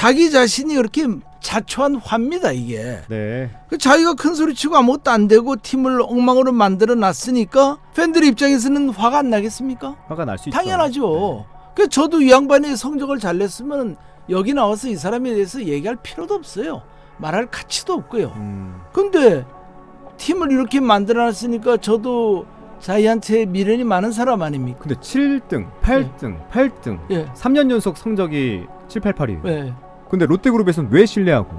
자기 자신이 그렇게 자초한 화입니다 이게. 네. 자기가 큰 소리 치고 아무것도 안 되고 팀을 엉망으로 만들어 놨으니까 팬들 입장에서는 화가 안 나겠습니까? 화가 날 수 있죠. 당연하죠. 그 저도 이 양반이 성적을 잘 냈으면 여기 나와서 이 사람에 대해서 얘기할 필요도 없어요. 말할 가치도 없고요. 근데 팀을 이렇게 만들어 놨으니까 저도 자이언츠에 미련이 많은 사람 아닙니까? 근데 7등, 8등, 8등, 예. 3년 연속 성적이 7, 8, 8이에요. 예. 근데 롯데그룹에서는 왜 신뢰하고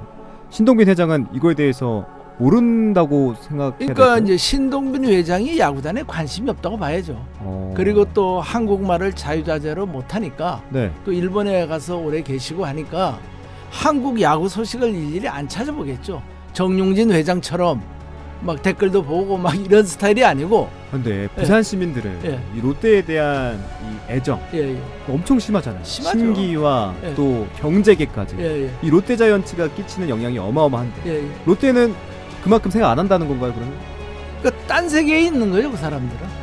신동빈 회장은 이거에 대해서 모른다고 생각해야 그러니까 될까요? 이제 신동빈 회장이 야구단에 관심이 없다고 봐야죠. 그리고 또 한국말을 자유자재로 못하니까 네. 또 일본에 가서 오래 계시고 하니까 한국 야구 소식을 일일이 안 찾아보겠죠. 정용진 회장처럼 막 댓글도 보고 막 이런 스타일이 아니고. 근데 부산 시민들은 예. 이 롯데에 대한 이 애정 예, 예. 엄청 심하잖아요. 심하죠. 신기와 예. 또 경제계까지. 예, 예. 이 롯데자이언츠가 끼치는 영향이 어마어마한데 예, 예. 롯데는 그만큼 생각 안 한다는 건가요, 그러면? 그러니까 딴 세계에 있는 거예요, 그 사람들은.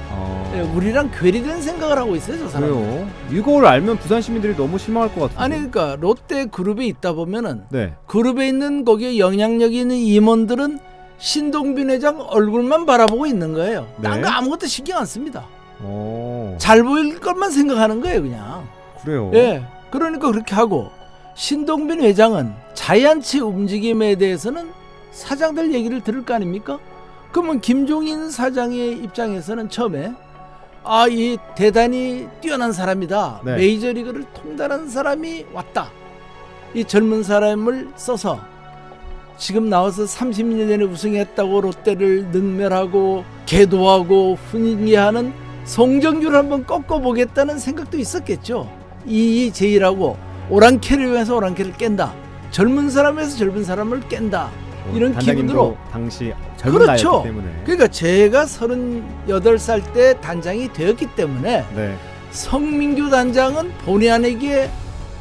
예, 우리랑 괴리된 생각을 하고 있어요, 저 사람들. 그래요. 이걸 알면 부산 시민들이 너무 실망할 것 같은데. 아니 그러니까 롯데 그룹에 있다 보면은 네. 그룹에 있는 거기에 영향력 있는 임원들은 신동빈 회장 얼굴만 바라보고 있는 거예요. 딴 네. 거 아무것도 신경 안 씁니다. 오. 잘 보일 것만 생각하는 거예요, 그냥. 그래요. 예. 그러니까 그렇게 하고 신동빈 회장은 자이언츠 움직임에 대해서는 사장들 얘기를 들을 거 아닙니까? 그러면 김종인 사장의 입장에서는 처음에 이 대단히 뛰어난 사람이다. 네. 메이저리그를 통달한 사람이 왔다. 이 젊은 사람을 써서 지금 나와서 30년 전에 우승했다고 롯데를 능멸하고 계도하고 훈계하는 송정규를 한번 꺾어보겠다는 생각도 있었겠죠. 이제일하고 오랑캐를 위해서 오랑캐를 깬다. 젊은 사람에서 젊은 사람을 깬다. 이런 단장님도 기분으로. 당시 젊은 그렇죠. 나이였기 때문에. 그러니까 제가 38살 때 단장이 되었기 때문에 네. 성민규 단장은 본의 아니게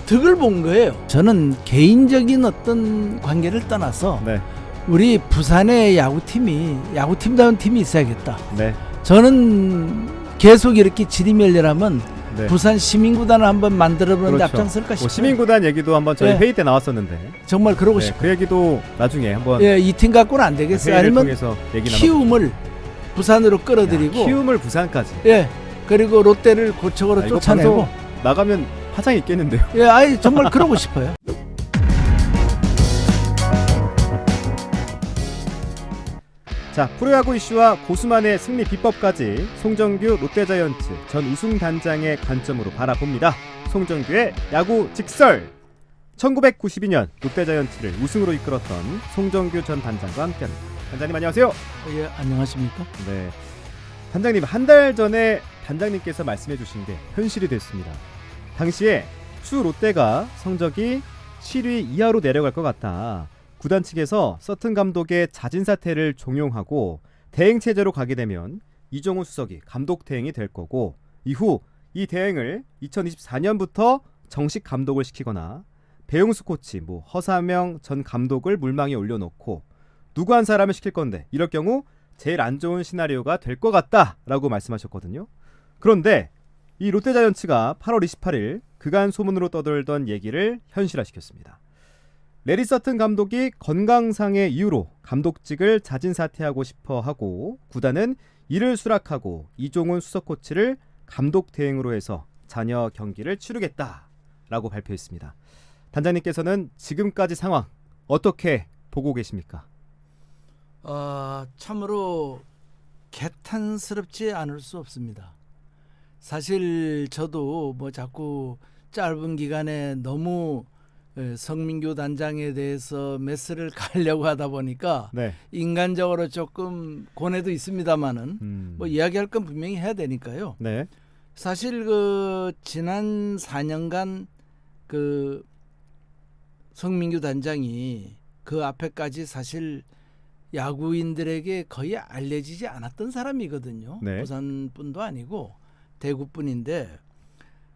득을 본 거예요. 저는 개인적인 어떤 관계를 떠나서 네. 우리 부산의 야구팀다운 팀이 있어야겠다. 네. 저는 계속 이렇게 지리멸렬하면 네. 부산 시민구단을 한번 만들어보는데 그렇죠. 앞장설까 싶어요. 시민구단 얘기도 한번 저희 예. 회의 때 나왔었는데. 정말 그러고 네, 싶어요. 그 얘기도 나중에 한번 예, 이 팀 갖고는 안 되겠어요. 회의를 아니면 통해서 얘기 키움을 부산으로 끌어들이고 키움을 부산까지. 예, 그리고 롯데를 고척으로 이거 쫓아내고 방송 나가면 파장이 있겠는데요. 예, 아이 정말 그러고 싶어요. 자, 프로야구 이슈와 고수만의 승리 비법까지 송정규 롯데자이언츠 전 우승 단장의 관점으로 바라봅니다. 송정규의 야구 직설. 1992년 롯데자이언츠를 우승으로 이끌었던 송정규 전 단장과 함께합니다. 단장님 안녕하세요. 예, 안녕하십니까? 네, 단장님 한 달 전에 단장님께서 말씀해주신 게 현실이 됐습니다. 당시에 추 롯데가 성적이 7위 이하로 내려갈 것 같다. 구단 측에서 서튼 감독의 자진 사퇴를 종용하고 대행 체제로 가게 되면 이종훈 수석이 감독 대행이 될 거고 이후 이 대행을 2024년부터 정식 감독을 시키거나 배용수 코치, 허사명 전 감독을 물망에 올려놓고 누구 한 사람을 시킬 건데 이럴 경우 제일 안 좋은 시나리오가 될 것 같다라고 말씀하셨거든요. 그런데 이 롯데자이언츠가 8월 28일 그간 소문으로 떠돌던 얘기를 현실화시켰습니다. 레리 서튼 감독이 건강상의 이유로 감독직을 자진 사퇴하고 싶어 하고 구단은 이를 수락하고 이종훈 수석 코치를 감독 대행으로 해서 자녀 경기를 치르겠다라고 발표했습니다. 단장님께서는 지금까지 상황 어떻게 보고 계십니까? 참으로 개탄스럽지 않을 수 없습니다. 사실 저도 자꾸 짧은 기간에 너무 성민규 단장에 대해서 메스를 가려고 하다 보니까 네. 인간적으로 조금 고뇌도 있습니다만은 이야기할 건 분명히 해야 되니까요. 네. 사실 지난 4년간 성민규 단장이 그 앞에까지 사실 야구인들에게 거의 알려지지 않았던 사람이거든요. 네. 부산뿐도 아니고 대구뿐인데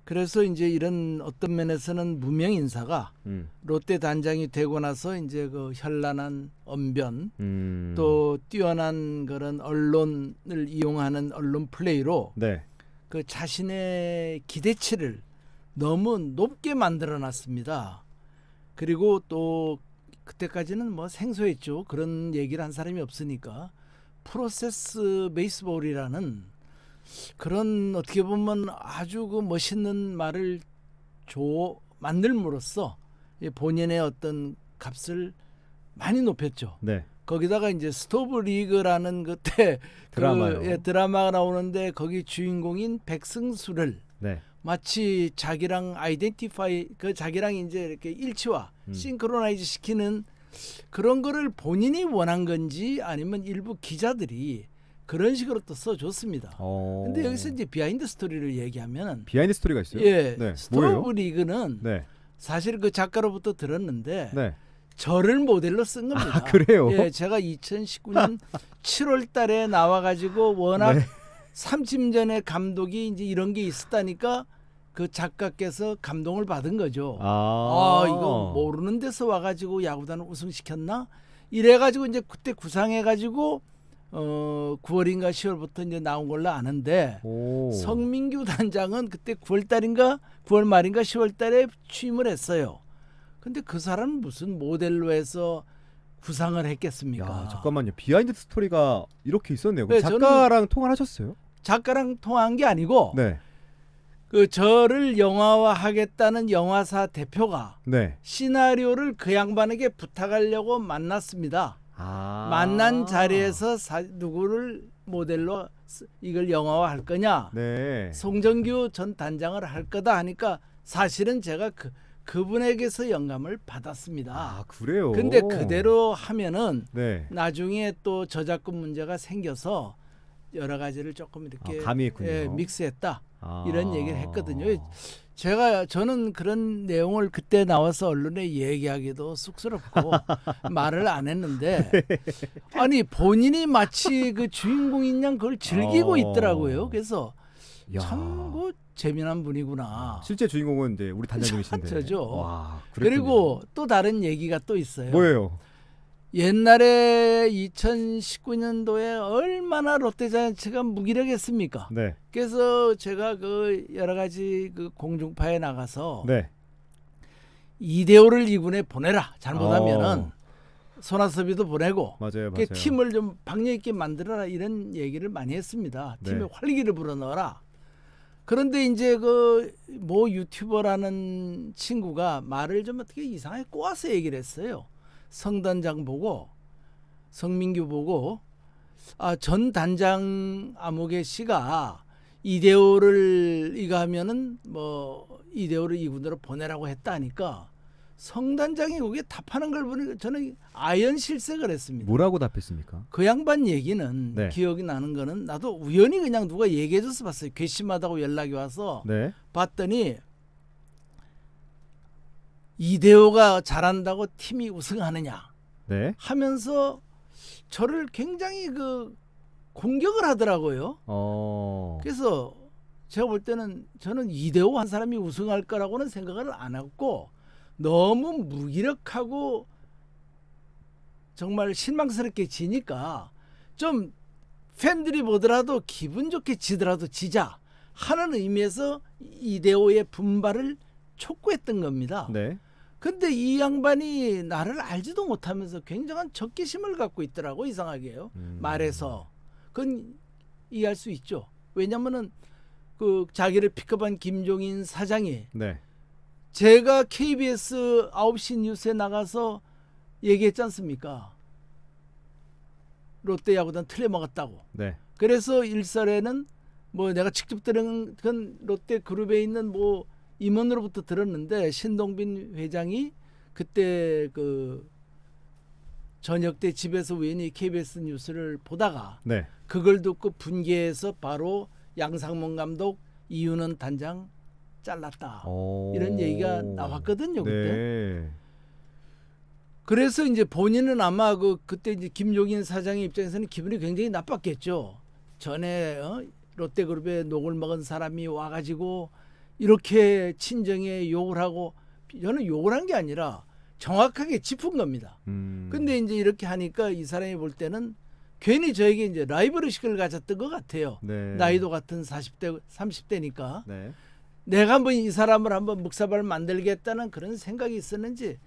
그래서 이제 이런 어떤 면에서는 무명 인사가 롯데 단장이 되고 나서 이제 현란한 언변 또 뛰어난 그런 언론을 이용하는 언론 플레이로 네. 자신의 기대치를 너무 높게 만들어 놨습니다. 그리고 또 그때까지는 뭐 생소했죠. 그런 얘기를 한 사람이 없으니까 프로세스 베이스볼이라는 그런 어떻게 보면 아주 그 멋있는 말을 만들므로써 본인의 어떤 값을 많이 높였죠. 네. 거기다가 이제 스토브 리그라는 그때 드라마요. 드라마가 나오는데 거기 주인공인 백승수를 네. 마치 자기랑 자기랑 이제 이렇게 일치와 싱크로나이즈 시키는 그런 거를 본인이 원한 건지 아니면 일부 기자들이 그런 식으로 또 써줬습니다. 근데 여기서 이제 비하인드 스토리를 얘기하면 비하인드 스토리가 있어요? 예, 네. 스토브 뭐예요? 리그는 네. 사실 그 작가로부터 들었는데 네. 저를 모델로 쓴 겁니다. 아, 그래요? 예, 제가 2019년 7월 달에 나와가지고 워낙 네. 3심 전에 감독이 이제 이런 게 있었다니까 그 작가께서 감동을 받은 거죠. 이거 모르는 데서 와가지고 야구단을 우승시켰나? 이래가지고 이제 그때 구상해가지고 9월인가 10월부터 이제 나온 걸로 아는데 성민규 단장은 그때 9월 달인가 9월 말인가 10월 달에 취임을 했어요. 근데 그 사람은 무슨 모델로 해서 구상을 했겠습니까? 야, 잠깐만요. 비하인드 스토리가 이렇게 있었네요. 네, 작가랑 통화를 하셨어요? 작가랑 통화한 게 아니고 네. 그 저를 영화화하겠다는 영화사 대표가 네. 시나리오를 그 양반에게 부탁하려고 만났습니다. 만난 자리에서 누구를 모델로 이걸 영화화할 거냐? 네. 송정규 전 단장을 할 거다 하니까 사실은 제가 그분에게서 영감을 받았습니다. 아, 그래요? 근데 그대로 하면은 네. 나중에 또 저작권 문제가 생겨서 여러 가지를 조금 이렇게 가미했군요. 믹스했다. 이런 얘기를 했거든요. 저는 그런 내용을 그때 나와서 언론에 얘기하기도 쑥스럽고 말을 안 했는데 아니 본인이 마치 그 주인공인 양 그걸 즐기고 있더라고요. 그래서 참 그 재미난 분이구나. 실제 주인공은 이제 우리 단장님이신데. 저죠. 와, 그리고 또 다른 얘기가 또 있어요. 뭐예요? 옛날에 2019년도에 얼마나 롯데자이언츠가 무기력했습니까? 네. 그래서 제가 그 여러 가지 그 공중파에 나가서 네. 이대호를 2군에 보내라. 잘못하면은 손아섭이도 보내고 맞아요. 팀을 좀 박력 있게 만들어라 이런 얘기를 많이 했습니다. 팀에 네. 활기를 불어넣어라. 그런데 이제 그 모 유튜버라는 친구가 말을 좀 어떻게 이상하게 꼬아서 얘기를 했어요. 성단장 보고 성민규 보고 전 단장 아무개 씨가 이대호를 이거 하면은 뭐 이대호를 2군으로 보내라고 했다니까 성단장이 거기에 답하는 걸 보니 저는 아연실색을 했습니다. 뭐라고 답했습니까? 그 양반 얘기는 네. 기억이 나는 거는 나도 우연히 그냥 누가 얘기해줘서 봤어요. 괘씸하다고 연락이 와서 네. 봤더니 이대호가 잘한다고 팀이 우승하느냐 네. 하면서 저를 굉장히 그 공격을 하더라고요. 그래서 제가 볼 때는 저는 이대호 한 사람이 우승할 거라고는 생각을 안 했고 너무 무기력하고 정말 실망스럽게 지니까 좀 팬들이 보더라도 기분 좋게 지더라도 지자 하는 의미에서 이대호의 분발을 촉구했던 겁니다. 네. 근데 이 양반이 나를 알지도 못하면서 굉장한 적개심을 갖고 있더라고. 이상하게요. 말해서 그건 이해할 수 있죠. 왜냐면은 그 자기를 픽업한 김종인 사장이 네. 제가 KBS 9시 뉴스에 나가서 얘기했지 않습니까? 롯데 야구단 틀려먹었다고. 네. 그래서 일설에는 뭐 내가 직접 들은 건 롯데 그룹에 있는 뭐 임원으로부터 들었는데 신동빈 회장이 그때 그 저녁 때 집에서 우연히 KBS 뉴스를 보다가 네. 그걸 듣고 분개해서 바로 양상문 감독 이윤원 단장 잘랐다. 이런 얘기가 나왔거든요. 그때. 네. 그래서 이제 본인은 아마 그때 이제 김종인 사장의 입장에서는 기분이 굉장히 나빴겠죠. 전에 롯데그룹에 녹을 먹은 사람이 와가지고 이렇게 친정에 욕을 하고 저는 욕을 한 게 아니라 정확하게 짚은 겁니다. 근데 이제 이렇게 하니까 이 사람이 볼 때는 괜히 저에게 이제 라이벌 의식을 가졌던 것 같아요. 네. 나이도 같은 40대, 30대니까. 네. 내가 뭐 이 사람을 한번 묵사발 만들겠다는 그런 생각이 있었는지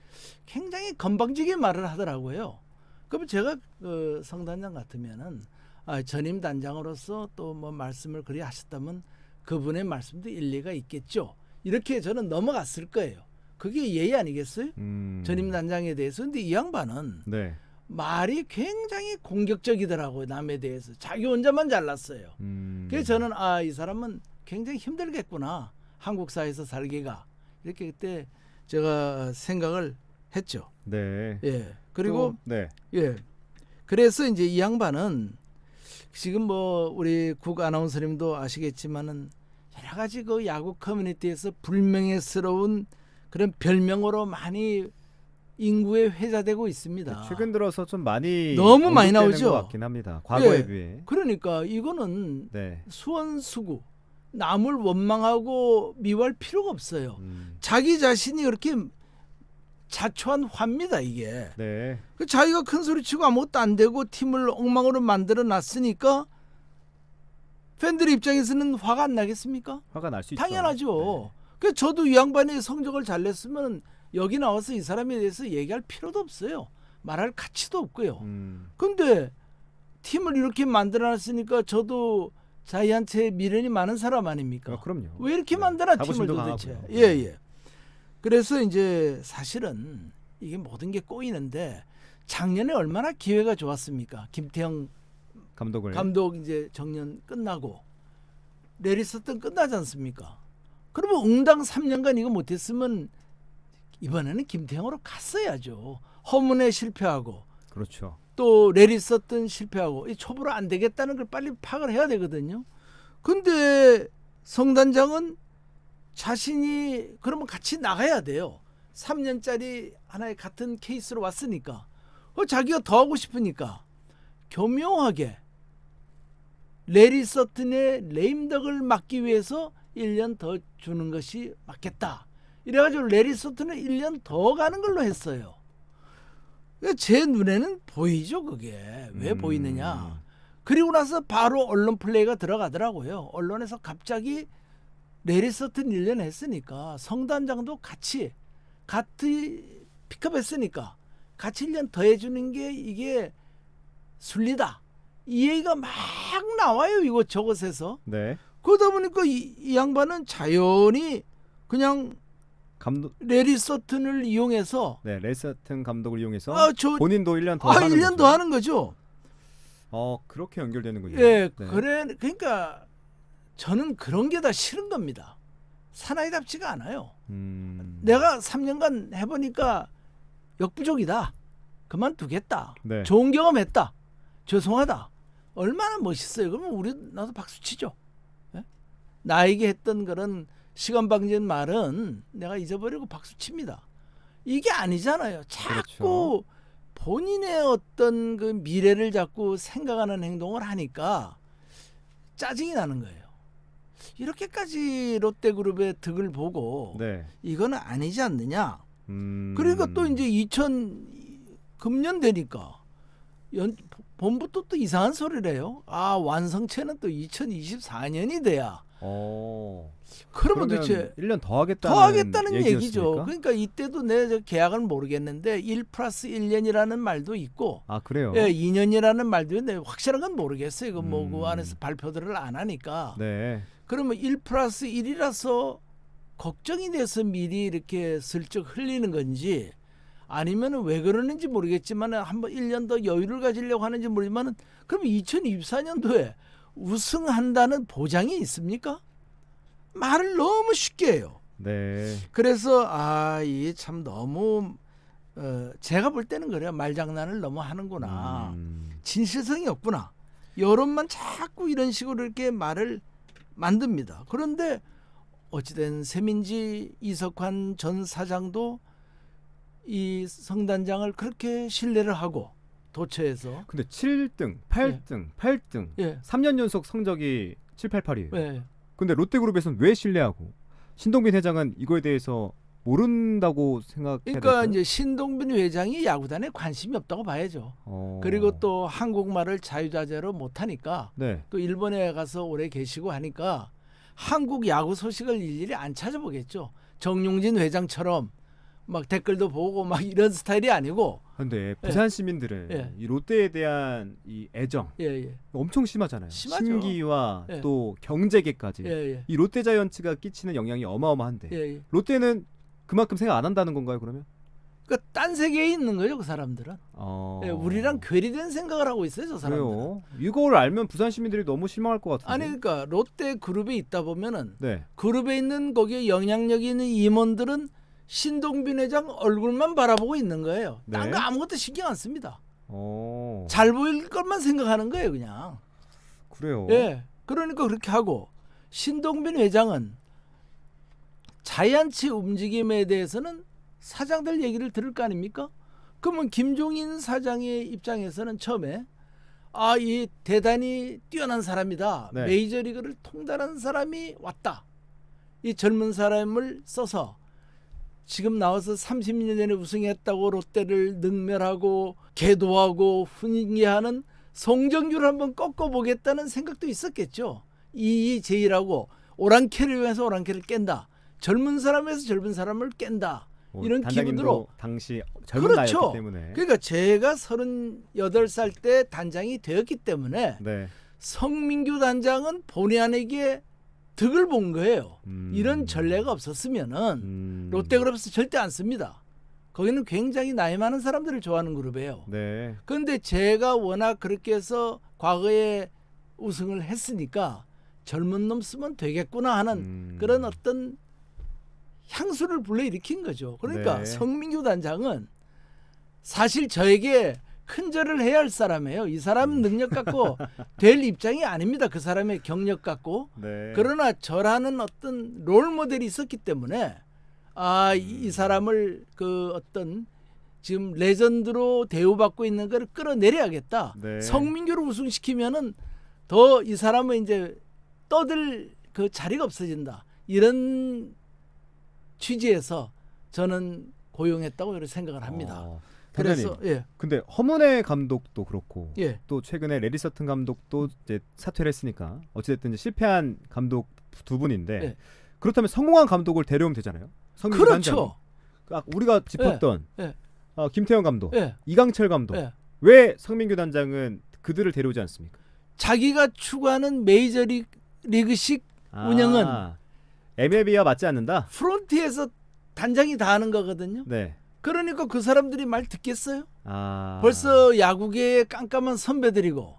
굉장히 건방지게 말을 하더라고요. 그럼 제가 그 성단장 같으면은 전임 단장으로서 또 뭐 말씀을 그리 하셨다면 그분의 말씀도 일리가 있겠죠. 이렇게 저는 넘어갔을 거예요. 그게 예의 아니겠어요? 전임 단장에 대해서. 근데 이 양반은 네. 말이 굉장히 공격적이더라고요. 남에 대해서. 자기 혼자만 잘났어요. 그래서 저는 이 사람은 굉장히 힘들겠구나. 한국 사회에서 살기가. 이렇게 그때 제가 생각을 했죠. 네. 예. 그리고 또, 네. 예. 그래서 이제 이 양반은 지금 뭐 우리 국 아나운서님도 아시겠지만은 여러 가지 그 야구 커뮤니티에서 불명예스러운 그런 별명으로 많이 인구에 회자되고 있습니다. 최근 들어서 좀 많이 너무 많이 언급되는 나오죠. 것 같긴 합니다. 과거에 예. 비해. 그러니까 이거는 네. 수원수구 남을 원망하고 미워할 필요가 없어요. 자기 자신이 그렇게 자초한 화입니다 이게. 네. 자기가 큰 소리 치고 아무것도 안 되고 팀을 엉망으로 만들어 놨으니까 팬들 입장에서는 화가 안 나겠습니까? 화가 날 수 있죠. 당연하죠. 그래서 저도 이 양반이 성적을 잘 냈으면 여기 나와서 이 사람에 대해서 얘기할 필요도 없어요. 말할 가치도 없고요. 근데 팀을 이렇게 만들어 놨으니까 저도 자이언츠에 미련이 많은 사람 아닙니까? 그럼요. 왜 이렇게 만들어 팀을 자부심도 도대체? 강하고요. 예. 그래서 이제 사실은 이게 모든 게 꼬이는데 작년에 얼마나 기회가 좋았습니까? 김태형 감독을. 감독 이제 정년 끝나고 레리 서튼 끝나지 않습니까? 그러면 응당 3년간 이거 못했으면 이번에는 김태형으로 갔어야죠. 허문에 실패하고 그렇죠. 또 레리 서튼 실패하고 이 초보로 안 되겠다는 걸 빨리 파악을 해야 되거든요. 근데 성단장은 자신이 그러면 같이 나가야 돼요. 3년짜리 하나의 같은 케이스로 왔으니까 자기가 더 하고 싶으니까 교묘하게 레리 서튼의 레임덕을 막기 위해서 1년 더 주는 것이 맞겠다. 이래가지고 레리 서튼은 1년 더 가는 걸로 했어요. 제 눈에는 보이죠 그게. 왜 보이느냐. 그리고 나서 바로 언론 플레이가 들어가더라고요. 언론에서 갑자기 레리 서튼 1년 했으니까 성단장도 같이 픽업했으니까 같이 1년 더 해주는 게 이게 순리다. 이 얘기가 막 나와요. 이것 저것에서. 네. 그러다 보니까 이 양반은 자연히 그냥 감독. 레리 서튼을 이용해서 네, 레서튼 감독을 이용해서 본인도 1년 더 1년 더 하는 거죠. 그렇게 연결되는군요. 예, 네. 그러니까 저는 그런 게 다 싫은 겁니다. 사나이답지가 않아요. 내가 3년간 해보니까 역부족이다. 그만두겠다. 네. 좋은 경험했다. 죄송하다. 얼마나 멋있어요. 그러면 나도 박수 치죠. 예? 나에게 했던 그런 시간 방지한 말은 내가 잊어버리고 박수 칩니다. 이게 아니잖아요. 자꾸 그렇죠. 본인의 어떤 그 미래를 자꾸 생각하는 행동을 하니까 짜증이 나는 거예요. 이렇게까지 롯데그룹의 득을 보고 네. 이거는 아니지 않느냐. 그러니까 또 이제 금년 되니까 본부도 또 이상한 소리를 해요. 완성체는 또 2024년이 돼야. 그러면 도대체 1년 더 하겠다는 얘기죠. 얘기였습니까? 그러니까 이때도 내 계약을 모르겠는데 1+1년이라는 말도 있고, 그래요? 예, 2년이라는 말도 있는데 확실한 건 모르겠어요. 그 뭐 그 안에서 발표들을 안 하니까. 네. 그러면 1+1이라서 걱정이 돼서 미리 이렇게 슬쩍 흘리는 건지 아니면은 왜 그러는지 모르겠지만 한번 1년 더 여유를 가지려고 하는지 모르지만은 그럼 2024년도에 우승한다는 보장이 있습니까? 말을 너무 쉽게 해요. 네. 그래서 이게 참 너무 제가 볼 때는 그래요. 말장난을 너무 하는구나. 진실성이 없구나. 여론만 자꾸 이런 식으로 이렇게 말을 만듭니다. 그런데 어찌된 셈인지 이석환 전 사장도 이 성단장을 그렇게 신뢰를 하고 도처에서. 근데 7등, 8등, 8등, 예. 3년 연속 성적이 7, 8, 8이에요. 예. 근데 롯데그룹에서는 왜 신뢰하고 신동빈 회장은 이거에 대해서 모른다고 생각해야 그러니까 될까요? 이제 신동빈 회장이 야구단에 관심이 없다고 봐야죠. 그리고 또 한국말을 자유자재로 못하니까 네. 또 일본에 가서 오래 계시고 하니까 한국 야구 소식을 일일이 안 찾아보겠죠. 정용진 회장처럼 막 댓글도 보고 막 이런 스타일이 아니고. 근데 부산 시민들은 예. 이 롯데에 대한 이 애정 예. 엄청 심하잖아요. 심하죠. 심기와 예. 또 경제계까지. 예. 이 롯데자이언츠가 끼치는 영향이 어마어마한데 예. 롯데는 그만큼 생각 안 한다는 건가요, 그러면? 그러니까 딴 세계에 있는 거죠, 그 사람들은. 예, 우리랑 괴리된 생각을 하고 있어요, 저 사람들은. 그래요. 이걸 알면 부산 시민들이 너무 실망할 것 같은데. 아니 그러니까 롯데 그룹에 있다 보면은 네. 그룹에 있는 거기에 영향력이 있는 임원들은 신동빈 회장 얼굴만 바라보고 있는 거예요. 네. 딴 거 아무것도 신경 안 씁니다. 어. 잘 보일 것만 생각하는 거예요, 그냥. 그래요. 예. 그러니까 그렇게 하고 신동빈 회장은 자이언츠 움직임에 대해서는 사장들 얘기를 들을 거 아닙니까? 그러면 김종인 사장의 입장에서는 처음에 이 대단히 뛰어난 사람이다. 네. 메이저리그를 통달한 사람이 왔다. 이 젊은 사람을 써서 지금 나와서 30년 전에 우승했다고 롯데를 능멸하고 계도하고 훈계하는 송정규를 한번 꺾어보겠다는 생각도 있었겠죠. 이의제의라고 오랑캐를 위해서 오랑캐를 깬다. 젊은 사람에서 젊은 사람을 깬다. 이런 단장님도 기분으로. 당시 젊은 그렇죠. 나이였기 때문에. 그러니까 제가 38살 때 단장이 되었기 때문에 네. 성민규 단장은 본의 아니게 득을 본 거예요. 음. 이런 전례가 없었으면은 롯데그룹에서 절대 안 씁니다. 거기는 굉장히 나이 많은 사람들을 좋아하는 그룹이에요. 네. 그런데 제가 워낙 그렇게 해서 과거에 우승을 했으니까 젊은 놈 쓰면 되겠구나 하는 그런 어떤 향수를 불러일으킨 거죠. 그러니까 네. 성민규 단장은 사실 저에게 큰절을 해야 할 사람이에요. 이 사람 능력 갖고 될 입장이 아닙니다. 그 사람의 경력 갖고. 네. 그러나 저라는 어떤 롤 모델이 있었기 때문에 이 사람을 그 어떤 지금 레전드로 대우받고 있는 걸 끌어내려야겠다. 네. 성민규를 우승시키면은 더 이 사람은 이제 떠들 그 자리가 없어진다. 이런 취지에서 저는 고용했다고 이렇게 생각을 합니다. 단장님, 그래서 예. 근데 허문회 감독도 그렇고 예. 또 최근에 레리 서튼 감독도 이제 사퇴를 했으니까 어찌됐든 이제 실패한 감독 두 분인데 예. 그렇다면 성공한 감독을 데려오면 되잖아요. 성민규 단장이. 그렇죠. 우리가 짚었던 예. 김태형 감독, 예. 이강철 감독. 예. 왜 성민규 단장은 그들을 데려오지 않습니까? 자기가 추구하는 메이저리그식 운영은 MLB와 맞지 않는다. 프론트에서 단장이 다 하는 거거든요. 네. 그러니까 그 사람들이 말 듣겠어요? 아. 벌써 야구계의 깜깜한 선배들이고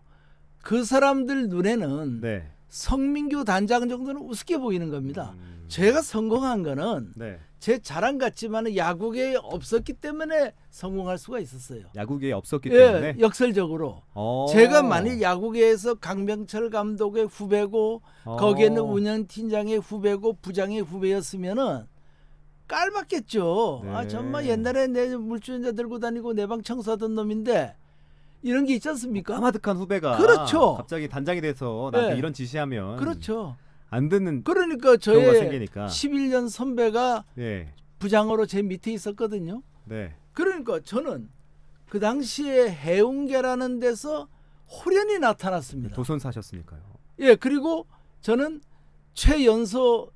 그 사람들 눈에는 네. 성민규 단장 정도는 우습게 보이는 겁니다. 제가 성공한 거는 네. 제 자랑 같지만 야구계에 없었기 때문에 성공할 수가 있었어요. 야구계에 없었기 때문에. 예, 역설적으로. 어. 제가 만일 야구계에서 강병철 감독의 후배고 거기에는 운영팀장의 후배고 부장의 후배였으면은 깔맞겠죠. 네. 정말 옛날에 내 물주전자 들고 다니고 내 방 청소하던 놈인데 이런 게 있지 않습니까? 까마득한 후배가 그렇죠. 갑자기 단장이 돼서 나한테 네. 이런 지시하면 그렇죠. 안 듣는 그러니까 경우가 저의 생기니까. 11년 선배가 네. 부장으로 제 밑에 있었거든요. 네. 그러니까 저는 그 당시에 해운계라는 데서 호련히 나타났습니다. 도선 사셨으니까요. 예, 그리고 저는 최연소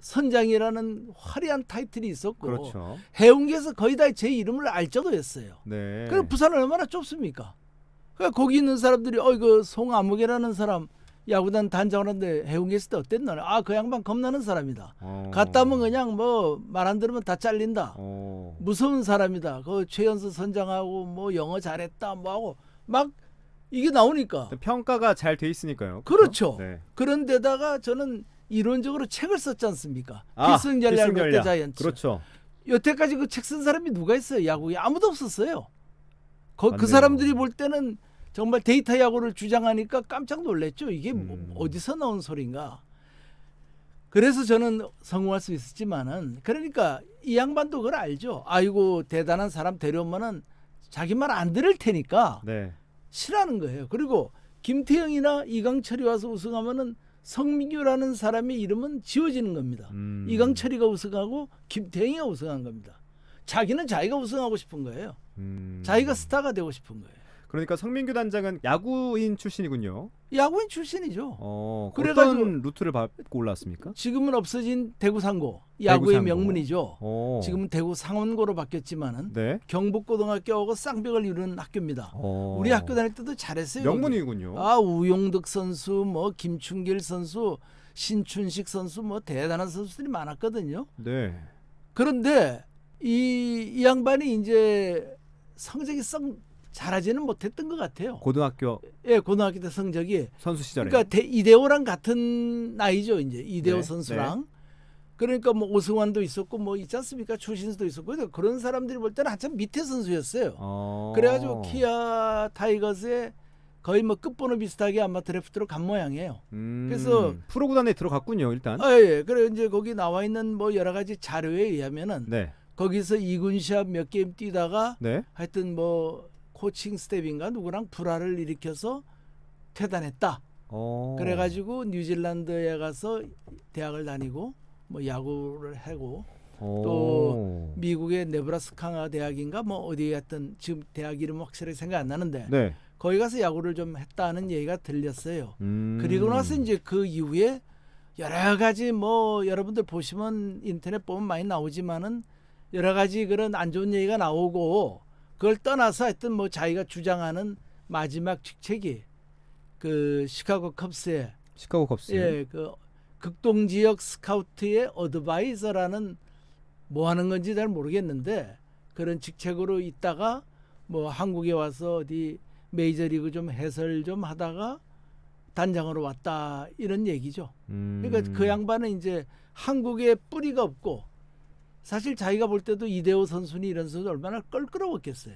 선장이라는 화려한 타이틀이 있었고 그렇죠. 해운계에서 거의 다 제 이름을 알 정도였어요. 네. 그럼 부산은 얼마나 좁습니까? 그러니까 거기 있는 사람들이 이거 송아무개라는 사람 야구단 단장을 하는데 해운계 있을 때 어땠나? 그 양반 겁나는 사람이다. 갔다 오면 그냥 뭐 말 안 들으면 다 잘린다. 무서운 사람이다. 그 최연소 선장하고 뭐 영어 잘했다 뭐 하고 막 이게 나오니까. 평가가 잘 돼 있으니까요. 그렇죠. 네. 그런데다가 저는 이론적으로 책을 썼지 않습니까? 아, 필승전략 필승전략. 롯데자이언츠. 그렇죠. 여태까지 그 책 쓴 사람이 누가 있어요? 야구에 아무도 없었어요. 그 맞네요. 사람들이 볼 때는 정말 데이터 야구를 주장하니까 깜짝 놀랐죠. 이게 어디서 나온 소린가. 그래서 저는 성공할 수 있었지만은 그러니까 이 양반도 그걸 알죠. 아이고 대단한 사람 데려오면은 자기 말 안 들을 테니까 네. 싫어하는 거예요. 그리고 김태형이나 이강철이 와서 우승하면은 성민규라는 사람의 이름은 지워지는 겁니다. 이강철이가 우승하고 김태형이가 우승한 겁니다. 자기는 자기가 우승하고 싶은 거예요. 자기가 스타가 되고 싶은 거예요. 그러니까 성민규 단장은 야구인 출신이군요. 야구인 출신이죠. 그래가지고 어떤 루트를 밟고 올랐습니까? 지금은 없어진 대구 상고, 야구의 상고. 명문이죠. 지금은 대구 상원고로 바뀌었지만은 네. 경북고등학교하고 쌍벽을 이루는 학교입니다. 우리 학교 다닐 때도 잘했어요. 명문이군요. 우용득 선수, 뭐 김춘길 선수, 신춘식 선수, 뭐 대단한 선수들이 많았거든요. 네. 그런데 이 양반이 이제 성적이 잘하지는 못했던 것 같아요. 고등학교 고등학교 때 성적이. 선수 시절에. 그러니까 이대호랑 같은 나이죠. 이제 이대호 네, 선수랑. 그러니까 뭐 오승환도 있었고 뭐 있지 않습니까? 추신수도 있었고 그런 사람들이 볼 때는 한참 밑에 선수였어요. 그래가지고 키아 타이거즈에 거의 뭐 끝번호 비슷하게 아마 드래프트로 간 모양이에요. 그래서 프로 구단에 들어갔군요, 일단. 예. 그래 이제 거기 나와 있는 뭐 여러 가지 자료에 의하면은 네. 거기서 2군 시합 몇 게임 뛰다가 네. 하여튼 뭐 코칭 스텝인가 누구랑 불화를 일으켜서 퇴단했다. 그래가지고 뉴질랜드에 가서 대학을 다니고 뭐 야구를 하고 또 미국의 네브라스카 대학인가 뭐 어디에 했던 지금 대학 이름 확실하게 생각 안 나는데 네. 거기 가서 야구를 좀 했다는 얘기가 들렸어요. 그리고 나서 이제 그 이후에 여러 가지 뭐 여러분들 보시면 인터넷 보면 많이 나오지만은 여러 가지 그런 안 좋은 얘기가 나오고 그걸 떠나서 하여튼 뭐 자기가 주장하는 마지막 직책이 그 시카고 컵스의 그 극동 지역 스카우트의 어드바이저라는 뭐 하는 건지 잘 모르겠는데 그런 직책으로 있다가 뭐 한국에 와서 어디 메이저리그 좀 해설 좀 하다가 단장으로 왔다 이런 얘기죠. 그러니까 그 양반은 이제 한국에 뿌리가 없고 사실 자기가 볼 때도 이대호 선수니 이런 선수 얼마나 껄끄러웠겠어요.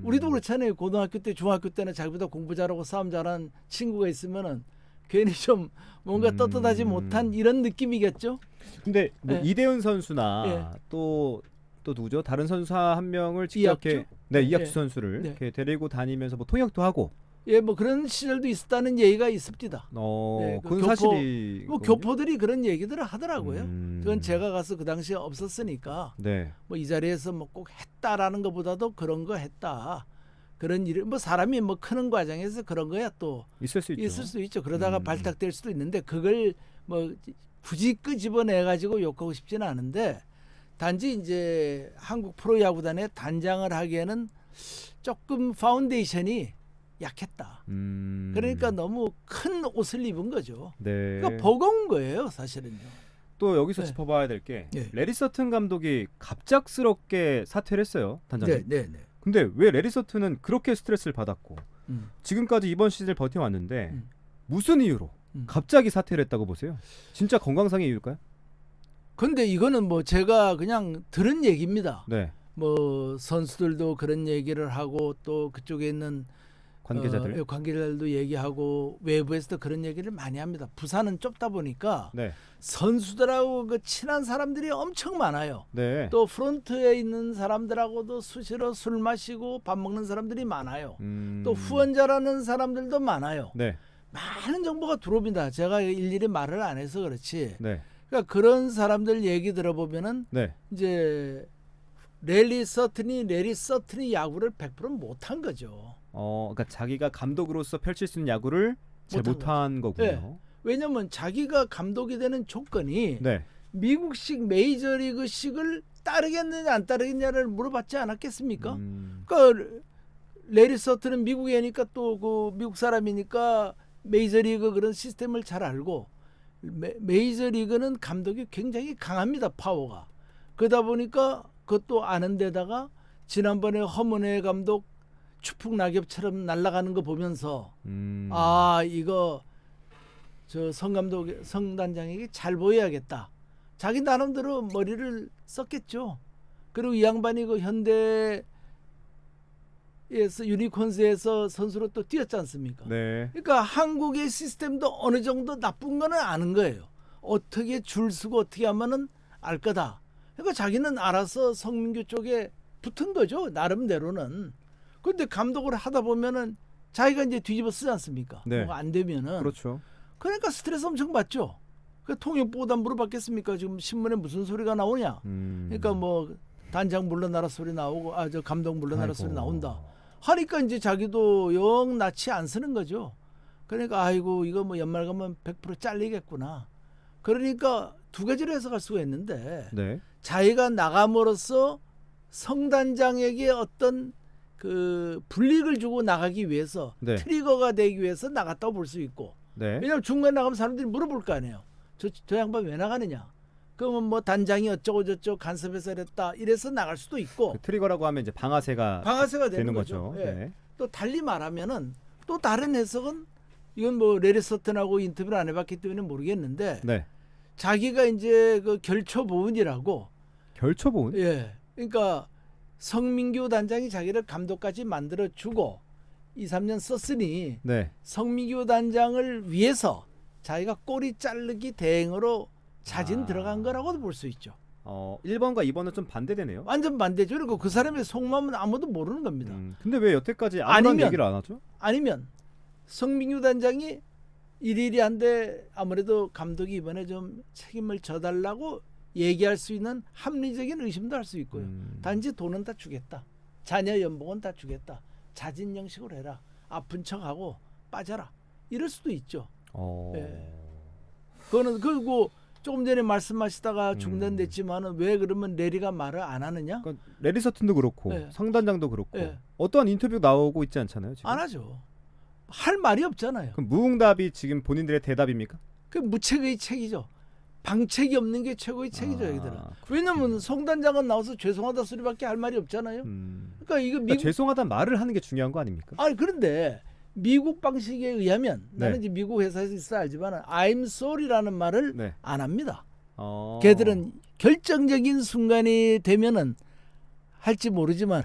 우리도 그렇잖아요. 고등학교 때 중학교 때는 자기보다 공부 잘하고 싸움 잘한 친구가 있으면은 괜히 좀 뭔가 떳떳하지 못한 이런 느낌이겠죠. 근데 뭐 이대훈 선수나 또 누구죠? 다른 선수 한 명을 직접 이렇게 이학주 선수를 이렇게 데리고 다니면서 뭐 통역도 하고 뭐 그런 시절도 있었다는 얘기가 있습니다. 그건 사실이 뭐 교포들이 그런 얘기들을 하더라고요. 그건 제가 가서 그 당시에 없었으니까 뭐 이 자리에서 뭐 꼭 했다라는 것보다도 그런 거 했다. 그런 일, 뭐 사람이 뭐 크는 과정에서 그런 거야 또 있을 수 있죠. 그러다가 발탁될 수도 있는데 그걸 뭐 굳이 끄집어내 가지고 욕하고 싶지는 않은데 단지 이제 한국 프로야구단의 단장을 하기에는 조금 파운데이션이 약했다. 그러니까 너무 큰 옷을 입은 거죠. 그러니까 버거운 거예요, 사실은요. 또 여기서 짚어봐야 될 게 레리 서튼 감독이 갑작스럽게 사퇴를 했어요, 단장님. 근데 왜 레리 서튼은 그렇게 스트레스를 받았고 지금까지 이번 시즌을 버텨왔는데 무슨 이유로 갑자기 사퇴를 했다고 보세요? 진짜 건강상의 이유일까요? 근데 이거는 뭐 제가 그냥 들은 얘기입니다. 뭐 선수들도 그런 얘기를 하고 또 그쪽에 있는 관계자들도 얘기하고 외부에서도 그런 얘기를 많이 합니다. 부산은 좁다 보니까 선수들하고 그 친한 사람들이 엄청 많아요. 또 프론트에 있는 사람들하고도 수시로 술 마시고 밥 먹는 사람들이 많아요. 또 후원자라는 사람들도 많아요. 많은 정보가 들어옵니다. 제가 일일이 말을 안 해서 그렇지. 그러니까 그런 사람들 얘기 들어보면은 이제 레리 서튼이 야구를 100% 못한 거죠. 그러니까 자기가 감독으로서 펼칠 수 있는 야구를 잘 못한 거군요. 왜냐면 자기가 감독이 되는 조건이 미국식 메이저리그식을 따르겠느냐 안 따르겠느냐를 물어봤지 않았겠습니까? 그러니까 레리 서튼은 미국이니까 또 그 미국 사람이니까 메이저리그 그런 시스템을 잘 알고 메이저리그는 감독이 굉장히 강합니다. 파워가. 그러다 보니까 그것도 아는 데다가 지난번에 허문회 감독 추풍 낙엽처럼 날아가는 거 보면서 이거 저 성 단장에게 잘 보여야겠다. 자기 나름대로 머리를 썼겠죠. 그리고 이 양반이 그 현대에서 유니콘스에서 선수로 또 뛰었지 않습니까? 그러니까 한국의 시스템도 어느 정도 나쁜 거는 아는 거예요. 어떻게 줄 서고 어떻게 하면은 알 거다. 그러니까 자기는 알아서 성민규 쪽에 붙은 거죠. 나름대로는. 근데 감독을 하다 보면은 자기가 이제 뒤집어 쓰지 않습니까? 뭐가 안 되면은. 그러니까 스트레스 엄청 받죠. 그 통역보다 물어봤겠습니까? 지금 신문에 무슨 소리가 나오냐? 그러니까 뭐 단장 물러나라 소리 나오고 저 감독 물러나라 소리 나온다. 하니까 이제 자기도 영 낯이 안 쓰는 거죠. 그러니까 아이고 이거 뭐 연말 가면 100% 잘리겠구나. 그러니까 두 가지로 해석할 수가 있는데 네. 자기가 나감으로써 성단장에게 어떤 그 불이익을 주고 나가기 위해서 네. 트리거가 되기 위해서 나갔다고 볼 수 있고 네. 왜냐하면 중간에 나가면 사람들이 물어볼 거 아니에요. 저 양반 왜 나가느냐. 그러면 뭐 단장이 어쩌고 저쩌고 간섭해서 그랬다 이래서 나갈 수도 있고 그 트리거라고 하면 이제 방아쇠가 되는 거죠. 예. 네. 또 달리 말하면은 또 다른 해석은 이건 뭐 레리 서튼하고 인터뷰를 안 해봤기 때문에 모르겠는데 네. 자기가 이제 그 결초보은이라고 결초보은? 예. 그러니까 성민규 단장이 자기를 감독까지 만들어 주고 2, 3년 썼으니 네. 성민규 단장을 위해서 자기가 꼬리 자르기 대행으로 자진 들어간 거라고도 볼 수 있죠. 1번과 2번은 좀 반대되네요. 완전 반대죠. 그리고 그 사람의 속마음은 아무도 모르는 겁니다. 근데 왜 여태까지 아무런 얘기를 안 하죠? 아니면 성민규 단장이 일일이 한데 아무래도 감독이 이번에 좀 책임을 져달라고 얘기할 수 있는 합리적인 의심도 할 수 있고요. 단지 돈은 다 주겠다. 자녀 연봉은 다 주겠다. 자진 형식으로 해라. 아픈 척하고 빠져라. 이럴 수도 있죠. 예. 그거는 그리고 조금 전에 말씀하시다가 중단됐지만은 왜 그러면 레리가 말을 안 하느냐? 그러니까 레리 서튼도 그렇고 네. 성단장도 그렇고 네. 어떠한 인터뷰 나오고 있지 않잖아요. 지금? 안 하죠. 할 말이 없잖아요. 그럼 무응답이 지금 본인들의 대답입니까? 그 무책의 책이죠. 방책이 없는 게 최고의 책이죠, 여기들은. 왜냐면 성단장은 나와서 죄송하다 소리밖에 할 말이 없잖아요. 그러니까 이거 그러니까 죄송하다는 말을 하는 게 중요한 거 아닙니까? 아니 그런데 미국 방식에 의하면 네. 나는 이제 미국 회사에서 있어 알지만 I'm sorry라는 말을 네. 안 합니다. 걔들은 결정적인 순간이 되면은 할지 모르지만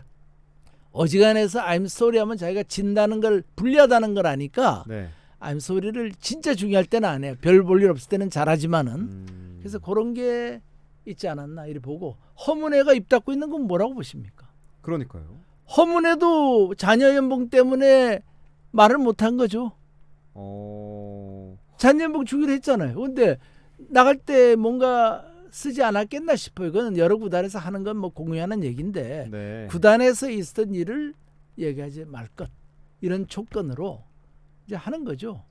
어지간해서 I'm sorry 하면 자기가 진다는 걸 불리하다는 걸 아니까 네. I'm sorry를 진짜 중요할 때는 안 해요. 별 볼 일 없을 때는 잘하지만은 그래서 그런 게 있지 않았나 이렇게 보고 허문회가 입 닫고 있는 건 뭐라고 보십니까? 그러니까요. 허문회도 자녀 연봉 때문에 말을 못한 거죠. 자녀 연봉 주기로 했잖아요. 근데 나갈 때 뭔가 쓰지 않았겠나 싶어요. 그건 여러 구단에서 하는 건 뭐 공유하는 얘기인데 네. 구단에서 있었던 일을 얘기하지 말 것 이런 조건으로 이제 하는 거죠.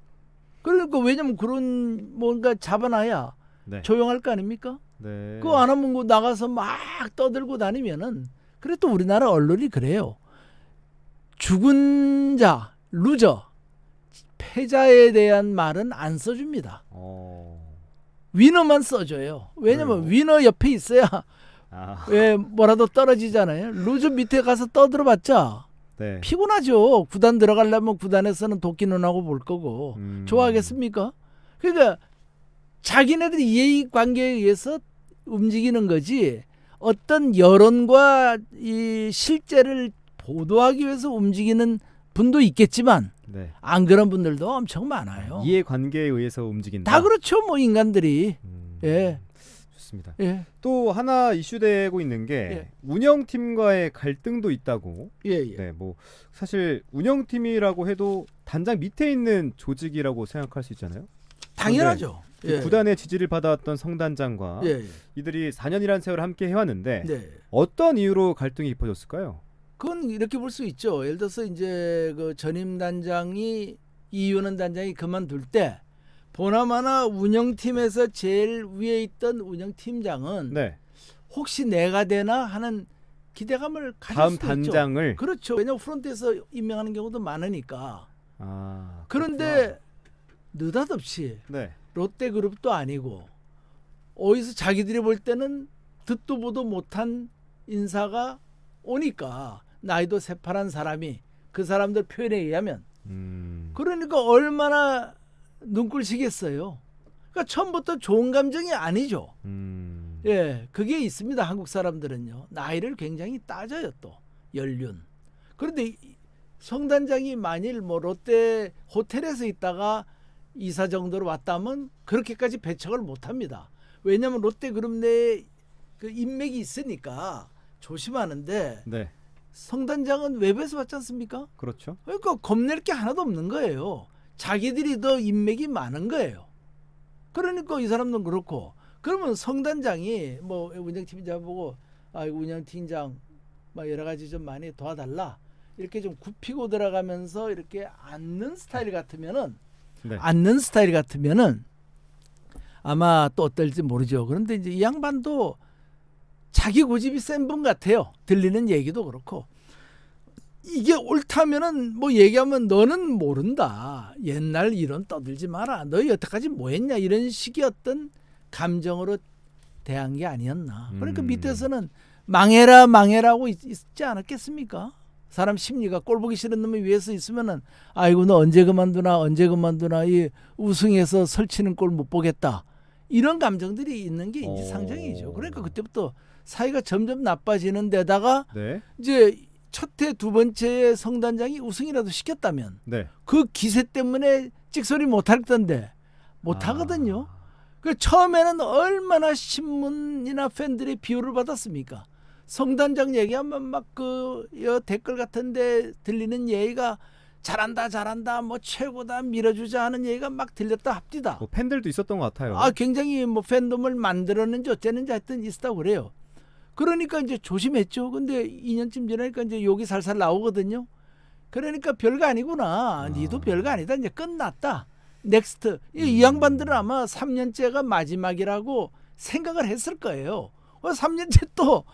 그러니까 왜냐면 그런 뭔가 잡아놔야 네. 조용할 거 아닙니까? 네. 그거 안 하면 나가서 막 떠들고 다니면은 그래 또 우리나라 언론이 그래요. 죽은 자, 루저, 패자에 대한 말은 안 써줍니다. 위너만 써줘요. 왜냐면 그래요? 위너 옆에 있어야 왜 뭐라도 떨어지잖아요. 루저 밑에 가서 떠들어봤자 네. 피곤하죠. 구단 들어가려면 구단에서는 도끼 눈하고 볼 거고 좋아하겠습니까? 그러니까 자기네들이 이해관계에 의해서 움직이는 거지 어떤 여론과 이 실제를 보도하기 위해서 움직이는 분도 있겠지만 네. 안 그런 분들도 엄청 많아요. 이해관계에 의해서 움직인다. 다 그렇죠. 뭐 인간들이. 예. 좋습니다. 예. 또 하나 이슈되고 있는 게 예. 운영팀과의 갈등도 있다고. 예, 예. 네, 뭐 사실 운영팀이라고 해도 단장 밑에 있는 조직이라고 생각할 수 있잖아요. 당연하죠. 예. 구단의 지지를 받아왔던 성단장과 예, 예. 이들이 4년이라는 세월을 함께 해왔는데 네. 어떤 이유로 갈등이 깊어졌을까요? 그건 이렇게 볼 수 있죠. 예를 들어서 이제 그 전임 단장이 이윤원 단장이 그만둘 때 보나마나 운영팀에서 제일 위에 있던 운영팀장은 네. 혹시 내가 되나 하는 기대감을 가질 다음 수도 단장을. 있죠. 그렇죠. 왜냐하면 프론트에서 임명하는 경우도 많으니까. 아, 그런데 느닷없이 네. 롯데그룹도 아니고 어디서 자기들이 볼 때는 듣도 보도 못한 인사가 오니까 나이도 새파란 사람이 그 사람들 표현에 의하면 그러니까 얼마나 눈꼴시겠어요. 그러니까 처음부터 좋은 감정이 아니죠. 예, 그게 있습니다. 한국 사람들은요. 나이를 굉장히 따져요. 또 연륜. 그런데 성단장이 만일 뭐 롯데 호텔에서 있다가 이사 정도로 왔다면 그렇게까지 배척을 못합니다. 왜냐하면 롯데그룹 내에 그 인맥이 있으니까 조심하는데 네. 성단장은 외부에서 왔지 않습니까? 그렇죠. 그러니까 겁낼 게 하나도 없는 거예요. 자기들이 더 인맥이 많은 거예요. 그러니까 이 사람도 그렇고 그러면 성단장이 뭐 운영팀장 보고 아 운영팀장 막 여러 가지 좀 많이 도와달라 이렇게 좀 굽히고 들어가면서 이렇게 앉는 스타일 같으면은 네. 앉는 스타일 같으면은 아마 또 어떨지 모르죠. 그런데 이제 이 양반도 자기 고집이 센 분 같아요. 들리는 얘기도 그렇고 이게 옳다면은 뭐 얘기하면 너는 모른다. 옛날 이론 떠들지 마라. 너 여태까지 뭐 했냐 이런 식의 어떤 감정으로 대한 게 아니었나. 그러니까 밑에서는 망해라고 있지 않았겠습니까? 사람 심리가 꼴 보기 싫은 놈이 위에서 있으면은 아이고 너 언제 그만두나 이 우승해서 설치는 꼴 못 보겠다. 이런 감정들이 있는 게 인지상정이죠. 그러니까 그때부터 사이가 점점 나빠지는 데다가 네. 이제 첫해 두 번째 성단장이 우승이라도 시켰다면 네. 그 기세 때문에 찍소리 못할 텐데 못하거든요. 그 처음에는 얼마나 신문이나 팬들의 비호를 받았습니까? 성단장 얘기하면 막 그 댓글 같은데 들리는 얘기가 잘한다 뭐 최고다 밀어주자 하는 얘기가 막 들렸다 합디다. 뭐 팬들도 있었던 것 같아요. 굉장히 뭐 팬덤을 만들었는지 어쨌는지 하여튼 있었다고 그래요. 그러니까 이제 조심했죠. 근데 2년쯤 지나니까 이제 욕이 살살 나오거든요. 그러니까 별거 아니구나. 니도 별거 아니다. 이제 끝났다. 넥스트. 이 양반들은 아마 3년째가 마지막이라고 생각을 했을 거예요. 3년째 또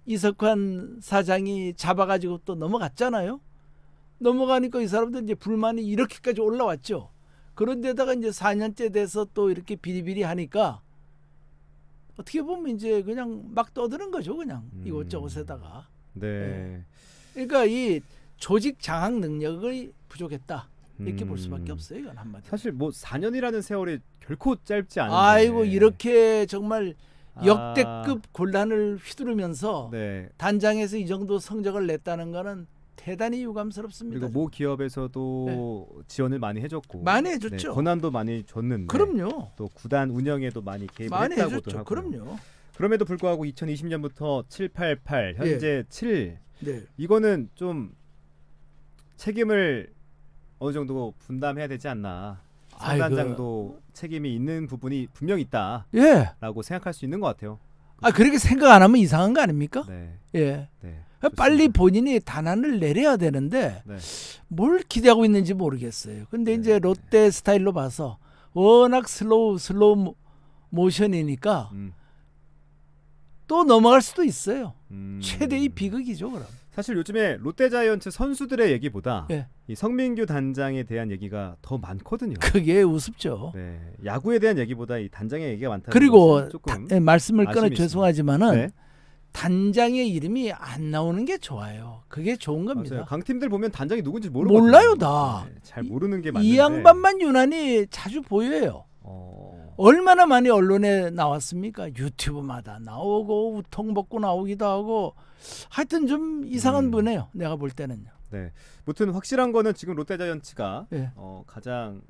이석환 사장이 잡아가지고 또 넘어갔잖아요. 넘어가니까 이 사람들 이제 불만이 이렇게까지 올라왔죠. 그런데다가 이제 4년째 돼서 또 이렇게 비리비리 하니까 어떻게 보면 이제 그냥 막 떠드는 거죠. 그냥 이곳저곳에다가. 네. 그러니까 이 조직 장악 능력이 부족했다. 이렇게 볼 수밖에 없어요. 이건 한마디로. 사실 뭐 4년이라는 세월이 결코 짧지 않은데. 아이고 이렇게 정말 역대급 곤란을 휘두르면서 네. 단장에서 이 정도 성적을 냈다는 거는 대단히 유감스럽습니다. 그리고 모 기업에서도 지원을 많이 해줬고 많이 해줬죠. 네, 권한도 많이 줬는데 그럼요. 또 구단 운영에도 많이 개입을 많이 했다고도 해줬죠. 하고요. 그럼요. 그럼에도 불구하고 2020년부터 788 현재 7 네. 이거는 좀 책임을 어느 정도 분담해야 되지 않나. 상단장도 책임이 있는 부분이 분명 있다라고 예. 생각할 수 있는 것 같아요. 그렇게 생각 안 하면 이상한 거 아닙니까? 네. 예. 네. 빨리 좋습니다. 본인이 단안을 내려야 되는데 네. 뭘 기대하고 있는지 모르겠어요. 근데 네. 이제 롯데 스타일로 봐서 워낙 슬로우 모션이니까 또 넘어갈 수도 있어요. 최대의 비극이죠, 그럼. 사실 요즘에 롯데자이언츠 선수들의 얘기보다 예. 이 성민규 단장에 대한 얘기가 더 많거든요. 그게 우습죠. 네. 야구에 대한 얘기보다 이 단장의 얘기가 많다는 그리고 것은 조금 말씀을 끊어 아쉬움이 죄송하지만은 네. 단장의 이름이 안 나오는 게 좋아요. 그게 좋은 겁니다. 맞아요. 강팀들 보면 단장이 누군지 모르거든요. 몰라요, 다. 네, 잘 모르는 게 맞는데 이 양반만 유난히 자주 보여요. 얼마나 많이 언론에 나왔습니까? 유튜브마다 나오고 우통 벗고 나오기도 하고 하여튼 좀 이상한 분이에요. 내가 볼 때는요. 네. 무튼 확실한 거는 지금 롯데자이언츠가 예. 가장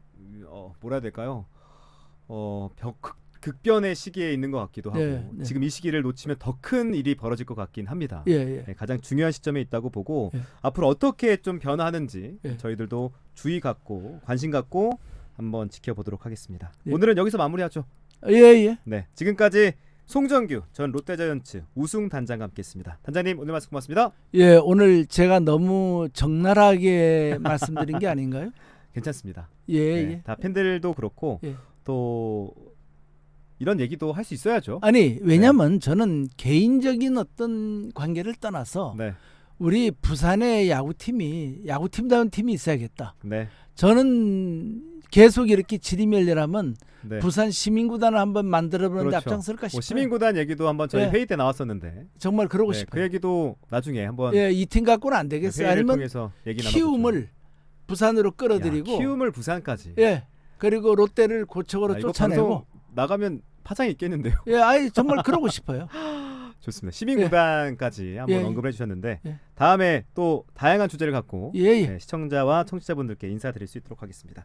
뭐라 해야 될까요? 극변의 시기에 있는 것 같기도 하고 네, 네. 지금 이 시기를 놓치면 더 큰 일이 벌어질 것 같긴 합니다. 예. 네, 가장 중요한 시점에 있다고 보고 예. 앞으로 어떻게 좀 변화하는지 예. 저희들도 주의 갖고 관심 갖고 한번 지켜보도록 하겠습니다. 예. 오늘은 여기서 마무리하죠. 예. 네, 지금까지 송정규 전 롯데자이언츠 우승 단장과 함께했습니다. 단장님 오늘 말씀 고맙습니다. 예, 오늘 제가 너무 적나라하게 말씀드린 게 아닌가요? 괜찮습니다. 예. 네, 다 팬들도 그렇고 예. 또 이런 얘기도 할 수 있어야죠. 아니, 왜냐면 저는 개인적인 어떤 관계를 떠나서 네, 우리 부산의 야구팀다운 팀이 있어야겠다. 네, 저는 계속 이렇게 지리멸렬하면 네. 부산 시민구단을 한번 만들어보는데 그렇죠. 앞장설까 싶어요. 시민구단 얘기도 한번 저희 예. 회의 때 나왔었는데 정말 그러고 네, 싶어요. 그 얘기도 나중에 한번 예, 이 팀 갖고는 안 되겠어요. 회의를 아니면 통해서 얘기 키움을 부산으로 끌어들이고 야, 키움을 부산까지. 예, 그리고 롯데를 고척으로 이거 쫓아내고 방송 나가면 파장이 있겠는데요. 예, 아이 정말 그러고 싶어요. 좋습니다. 시민구단까지 한번 예. 언급을 해주셨는데 예. 다음에 또 다양한 주제를 갖고 예. 네, 시청자와 청취자분들께 인사드릴 수 있도록 하겠습니다.